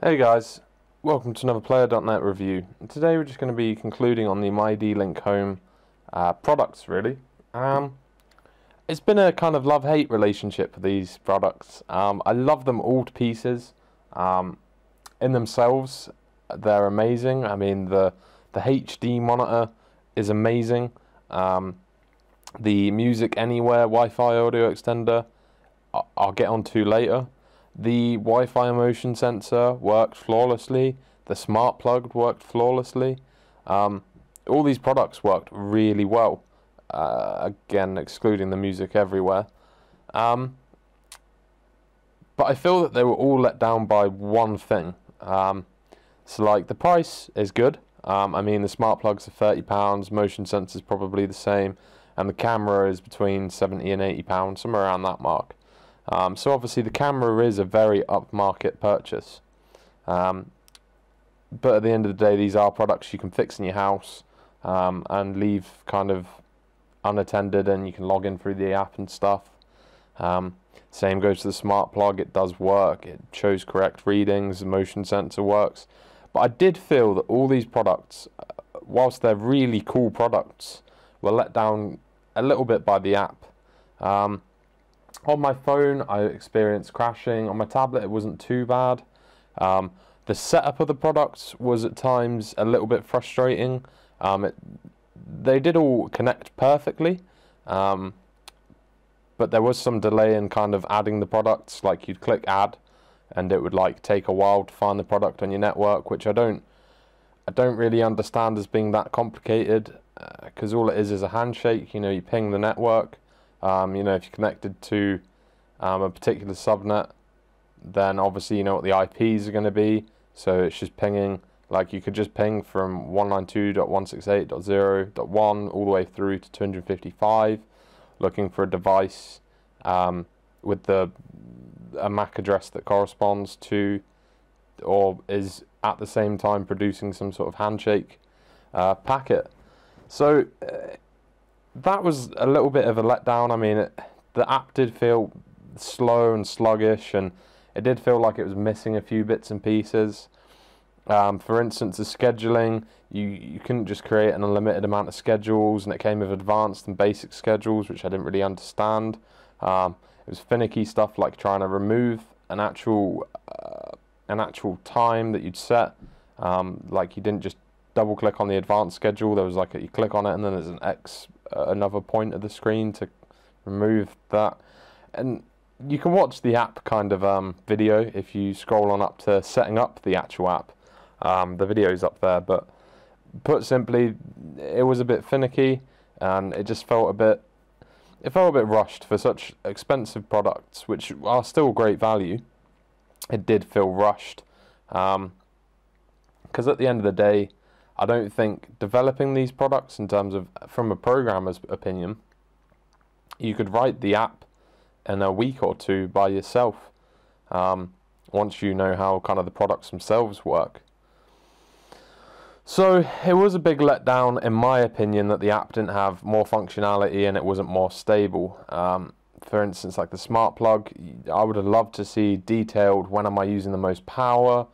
Hey guys, welcome to another Player.net review. Today we're just going to be concluding on the mydlink home products really. It's been a kind of love-hate relationship for these products. I love them all to pieces. In themselves, they're amazing. I mean, the HD monitor is amazing. The Music Anywhere Wi-Fi audio extender, I'll get onto later. The Wi-Fi motion sensor worked flawlessly. The smart plug worked flawlessly. All these products worked really well. Again, excluding the Music Everywhere. But I feel that they were all let down by one thing. So like the price is good. I mean the smart plugs are £30, motion sensor is probably the same, and the camera is between £70 and £80, somewhere around that mark. So obviously the camera is a very upmarket purchase, but at the end of the day these are products you can fix in your house and leave kind of unattended, and you can log in through the app and stuff. Same goes to the smart plug. It does work, it shows correct readings, the motion sensor works. But I did feel that all these products, whilst they're really cool products, were let down a little bit by the app. On my phone, I experienced crashing. On my tablet, it wasn't too bad. The setup of the products was at times a little bit frustrating. They did all connect perfectly, but there was some delay in kind of adding the products. Like you'd click add, and it would like take a while to find the product on your network, which I don't really understand as being that complicated, because all it is a handshake. You know, you ping the network. You know, if you're connected to a particular subnet, then obviously you know what the IPs are going to be. So it's just pinging, like you could just ping from 192.168.0.1 all the way through to 255, looking for a device with a MAC address that corresponds to, or is at the same time producing some sort of handshake packet. So that was a little bit of a letdown. I mean, the app did feel slow and sluggish, and it did feel like it was missing a few bits and pieces. For instance, the scheduling, you couldn't just create an unlimited amount of schedules, and it came with advanced and basic schedules, which I didn't really understand. It was finicky stuff like trying to remove an actual time that you'd set. Like you didn't just double click on the advanced schedule. There was like you click on it and then there's an X, another point of the screen to remove that. And you can watch the app kind of video if you scroll on up to setting up the actual app. The video's up there, but put simply, it was a bit finicky, and it just felt a bit rushed for such expensive products, which are still great value. It did feel rushed, because at the end of the day, I don't think developing these products, in terms of from a programmer's opinion, you could write the app in a week or two by yourself, once you know how kind of the products themselves work. So it was a big letdown, in my opinion, that the app didn't have more functionality and it wasn't more stable. For instance, like the smart plug, I would have loved to see detailed when am I using the most power.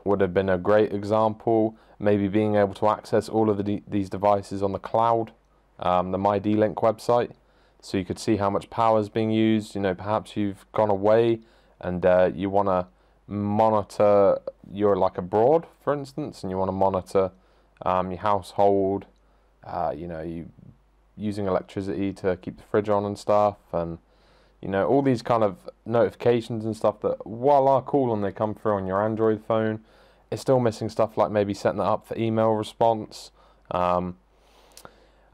Would have been a great example. Maybe being able to access all of these devices on the cloud, the mydlink website, so you could see how much power is being used. You know, perhaps you've gone away and you want to monitor, you're like abroad, for instance, and you want to monitor your household. You know, you using electricity to keep the fridge on and stuff, and you know, all these kind of notifications and stuff that, while are cool and they come through on your Android phone, it's still missing stuff like maybe setting that up for email response. And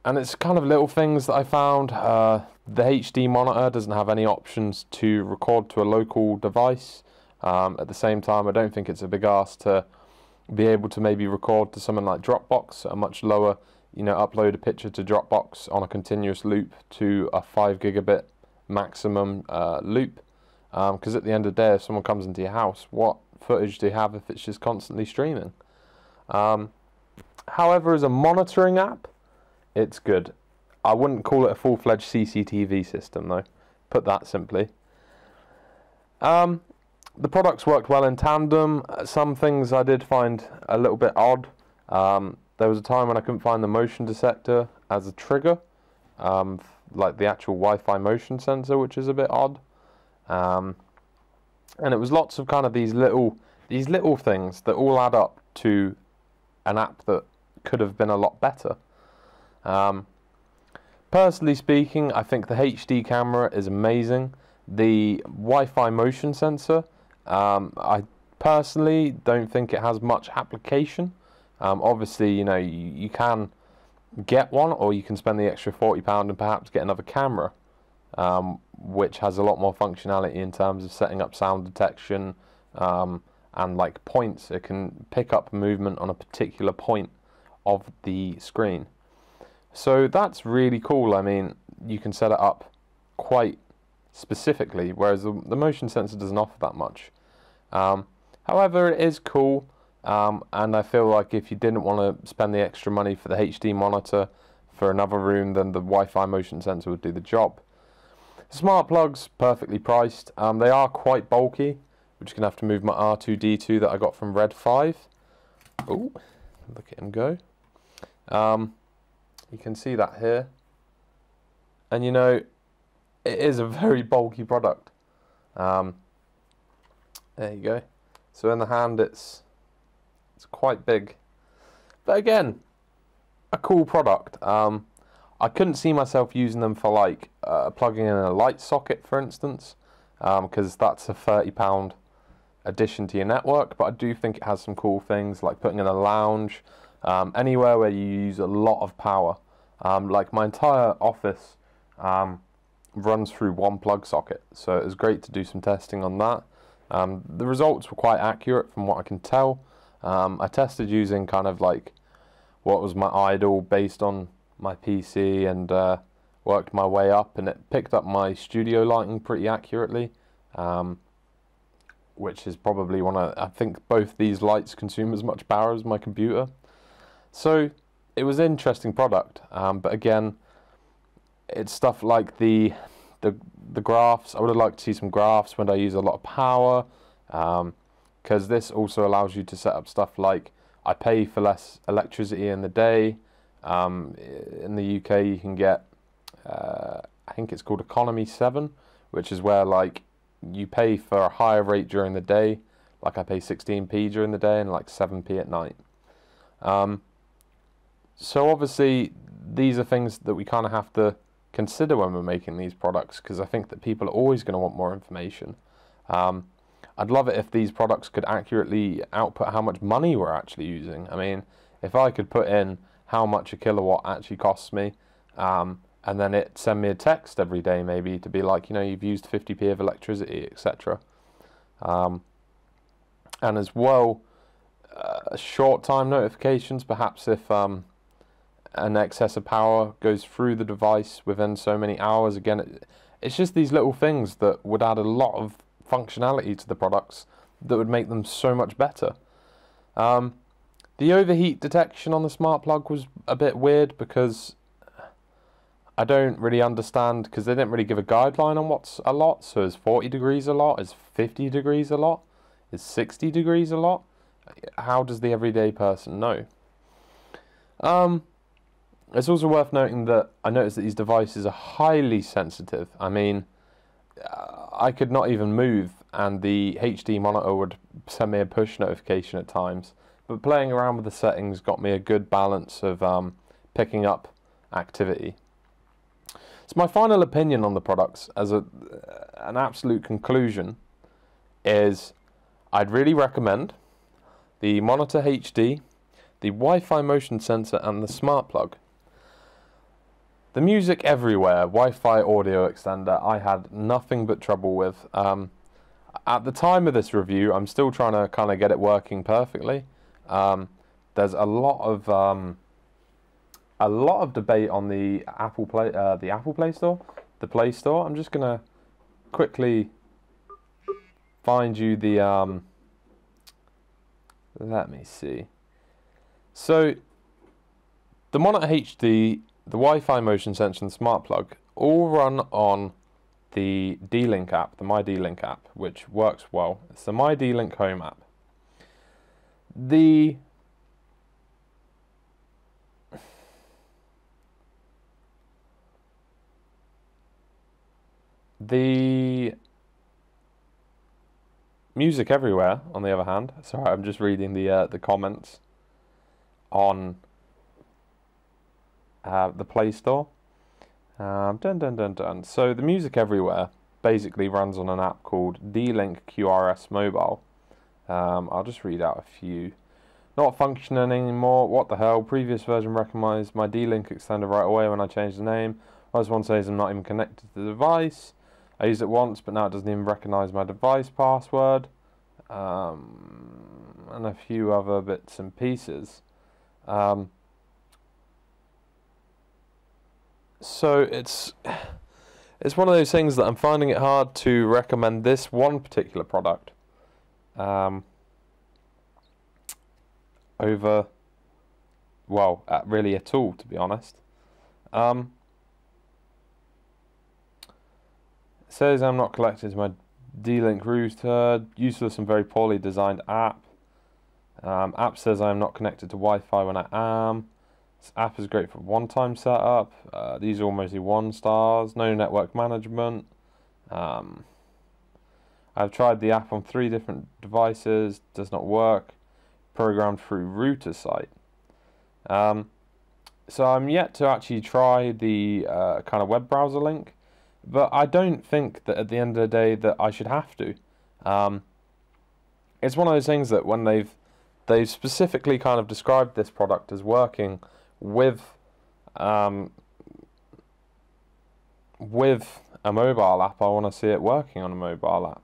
it's kind of little things that I found. The HD monitor doesn't have any options to record to a local device. At the same time, I don't think it's a big ask to be able to maybe record to something like Dropbox at a much lower, you know, upload a picture to Dropbox on a continuous loop to a 5 gigabit maximum loop, because at the end of the day, if someone comes into your house, what footage do you have if it's just constantly streaming? However, as a monitoring app, it's good. I wouldn't call it a full-fledged CCTV system though, put that simply. The products worked well in tandem. Some things I did find a little bit odd. There was a time when I couldn't find the motion detector as a trigger, like the actual Wi-Fi motion sensor, which is a bit odd. And it was lots of kind of these little things that all add up to an app that could have been a lot better. Personally speaking, I think the HD camera is amazing. The Wi-Fi motion sensor, I personally don't think it has much application. Obviously, you know, you can get one, or you can spend the extra £40 and perhaps get another camera, which has a lot more functionality in terms of setting up sound detection, and like points. It can pick up movement on a particular point of the screen. So that's really cool. I mean, you can set it up quite specifically, whereas the motion sensor doesn't offer that much. However, it is cool, and I feel like if you didn't want to spend the extra money for the HD monitor for another room, then the Wi-Fi motion sensor would do the job. Smart plugs, perfectly priced. They are quite bulky. We're just going to have to move my R2-D2 that I got from Red 5. Oh, look at him go. You can see that here. And you know, it is a very bulky product. There you go. So in the hand it's quite big. But again, a cool product. I couldn't see myself using them for like plugging in a light socket, for instance, because that's a £30 addition to your network. But I do think it has some cool things, like putting in a lounge, anywhere where you use a lot of power. Like my entire office runs through one plug socket, so it was great to do some testing on that. The results were quite accurate from what I can tell. I tested using kind of like what was my idle based on my PC, and worked my way up, and it picked up my studio lighting pretty accurately, which is probably I think both these lights consume as much power as my computer. So it was an interesting product, but again, it's stuff like the graphs. I would have liked to see some graphs when I use a lot of power, because this also allows you to set up stuff like I pay for less electricity in the day. In the UK you can get, I think it's called Economy 7, which is where like you pay for a higher rate during the day, like I pay 16p during the day and like 7p at night. So obviously these are things that we kind of have to consider when we're making these products, because I think that people are always going to want more information. I'd love it if these products could accurately output how much money we're actually using. I mean, if I could put in how much a kilowatt actually costs me, and then it send me a text every day maybe to be like, you know, you've used 50p of electricity, etc. And as well, short time notifications, perhaps if an excess of power goes through the device within so many hours. Again, it's just these little things that would add a lot of functionality to the products that would make them so much better. The overheat detection on the smart plug was a bit weird, because I don't really understand, because they didn't really give a guideline on what's a lot. So is 40 degrees a lot? Is 50 degrees a lot? Is 60 degrees a lot? How does the everyday person know? It's also worth noting that I noticed that these devices are highly sensitive. I mean, I could not even move and the HD monitor would send me a push notification at times. But playing around with the settings got me a good balance of picking up activity. So my final opinion on the products, as an absolute conclusion, is I'd really recommend the Monitor HD, the Wi-Fi motion sensor, and the smart plug. The music everywhere, Wi-Fi audio extender, I had nothing but trouble with. At the time of this review, I'm still trying to kind of get it working perfectly. There's a lot of debate on the Apple Play Store, the Play Store. I'm just gonna quickly find you the let me see. So the Monitor HD, the Wi-Fi motion sensor, and smart plug all run on the D-Link app, the mydlink app, which works well. It's the mydlink home app. The Music Everywhere, on the other hand, sorry, I'm just reading the comments on the Play Store. So the Music Everywhere basically runs on an app called D-Link QRS Mobile. I'll just read out a few. Not functioning anymore. What the hell? Previous version recognized my D-Link extender right away when I changed the name. Verse 1 says I'm not even connected to the device. I used it once, but now it doesn't even recognize my device password. And a few other bits and pieces. So it's one of those things that I'm finding it hard to recommend this one particular product over, well, really at all, to be honest. It says I'm not connected to my D-Link router, useless and very poorly designed app. App says I'm not connected to Wi-Fi when I am. This app is great for one-time setup. These are all mostly 1 stars. No network management. I've tried the app on 3 different devices. Does not work. Programmed through router site. So I'm yet to actually try the kind of web browser link, but I don't think that at the end of the day that I should have to. It's one of those things that when they've specifically kind of described this product as working with a mobile app, I want to see it working on a mobile app.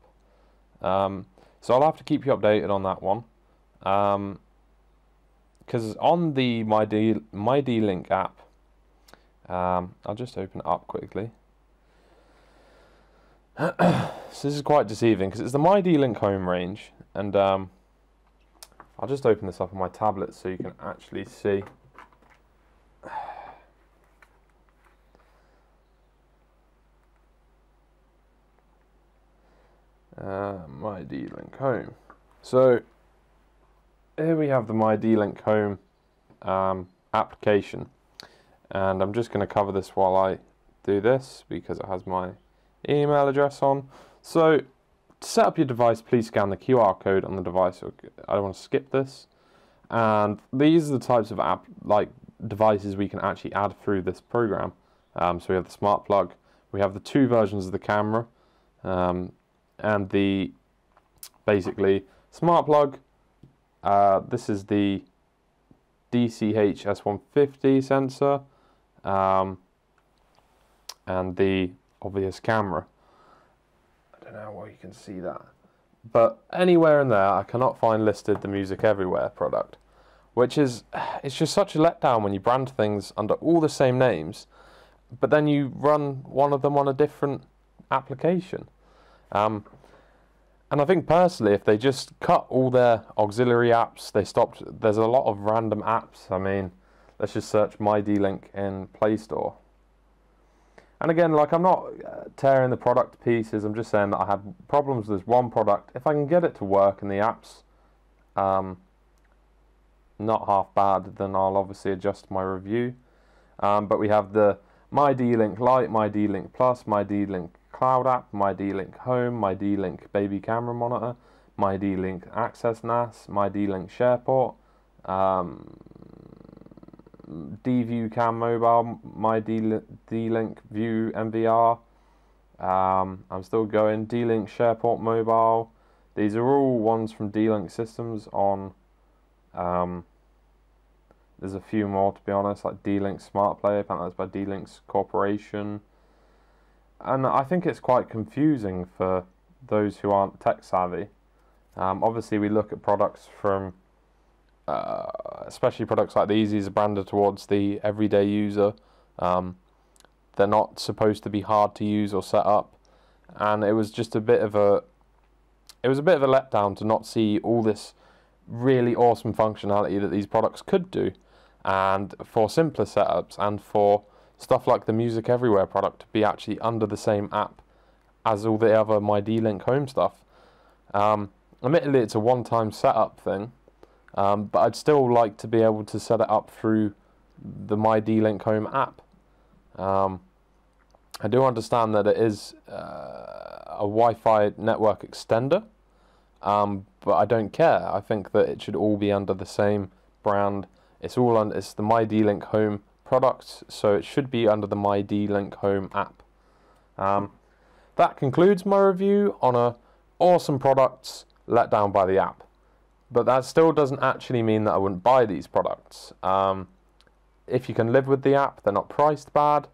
So I'll have to keep you updated on that one. Because on the mydlink app, I'll just open it up quickly. So this is quite deceiving because it's the mydlink home range, and I'll just open this up on my tablet so you can actually see. mydlink home. So here we have the mydlink home application, and I'm just going to cover this while I do this because it has my email address on. So to set up your device, please scan the QR code on the device. I don't want to skip this. And these are the types of devices we can actually add through this program. So we have the smart plug, we have the 2 versions of the camera, and the basically smart plug. This is the DCH S150 sensor, and the obvious camera. I don't know how well you can see that, but anywhere in there I cannot find listed the Music Everywhere product, which is, it's just such a letdown when you brand things under all the same names, but then you run one of them on a different application. And I think personally, if they just cut all their auxiliary apps, there's a lot of random apps. I mean, let's just search mydlink in Play Store. And again, like, I'm not tearing the product to pieces, I'm just saying that I have problems with this one product. If I can get it to work and the app's not half bad, then I'll obviously adjust my review. But we have the mydlink Lite, mydlink Plus, mydlink Cloud app, mydlink Home, mydlink Baby Camera Monitor, mydlink Access NAS, mydlink SharePort, dView Cam Mobile, mydlink View MVR. I'm still going. D-Link SharePort Mobile. These are all ones from D-Link Systems on. There's a few more, to be honest, like D-Link Smart Play. Apparently that's by D-Link's Corporation. And I think it's quite confusing for those who aren't tech savvy. Obviously, we look at products from, especially products like these are branded towards the everyday user. They're not supposed to be hard to use or set up, and it was just a bit of a letdown to not see all this really awesome functionality that these products could do, and for simpler setups and for stuff like the Music Everywhere product to be actually under the same app as all the other mydlink home stuff. Admittedly, it's a one-time setup thing, but I'd still like to be able to set it up through the mydlink home app. I do understand that it is a Wi-Fi network extender, but I don't care. I think that it should all be under the same brand. It's the mydlink home product, so it should be under the mydlink home app. That concludes my review on a awesome products let down by the app. But that still doesn't actually mean that I wouldn't buy these products. If you can live with the app, they're not priced bad.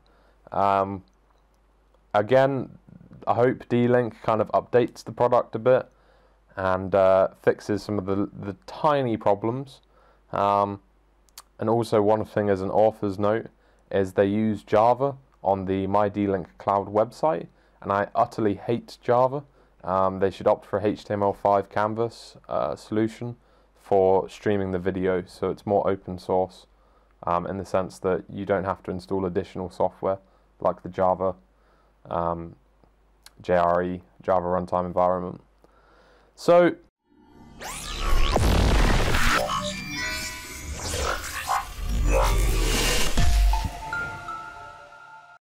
Again, I hope D-Link kind of updates the product a bit and fixes some of the tiny problems. And also, one thing as an author's note is they use Java on the mydlink cloud website, and I utterly hate Java. They should opt for a HTML5 canvas solution for streaming the video, so it's more open source in the sense that you don't have to install additional software like the Java JRE, Java Runtime Environment. So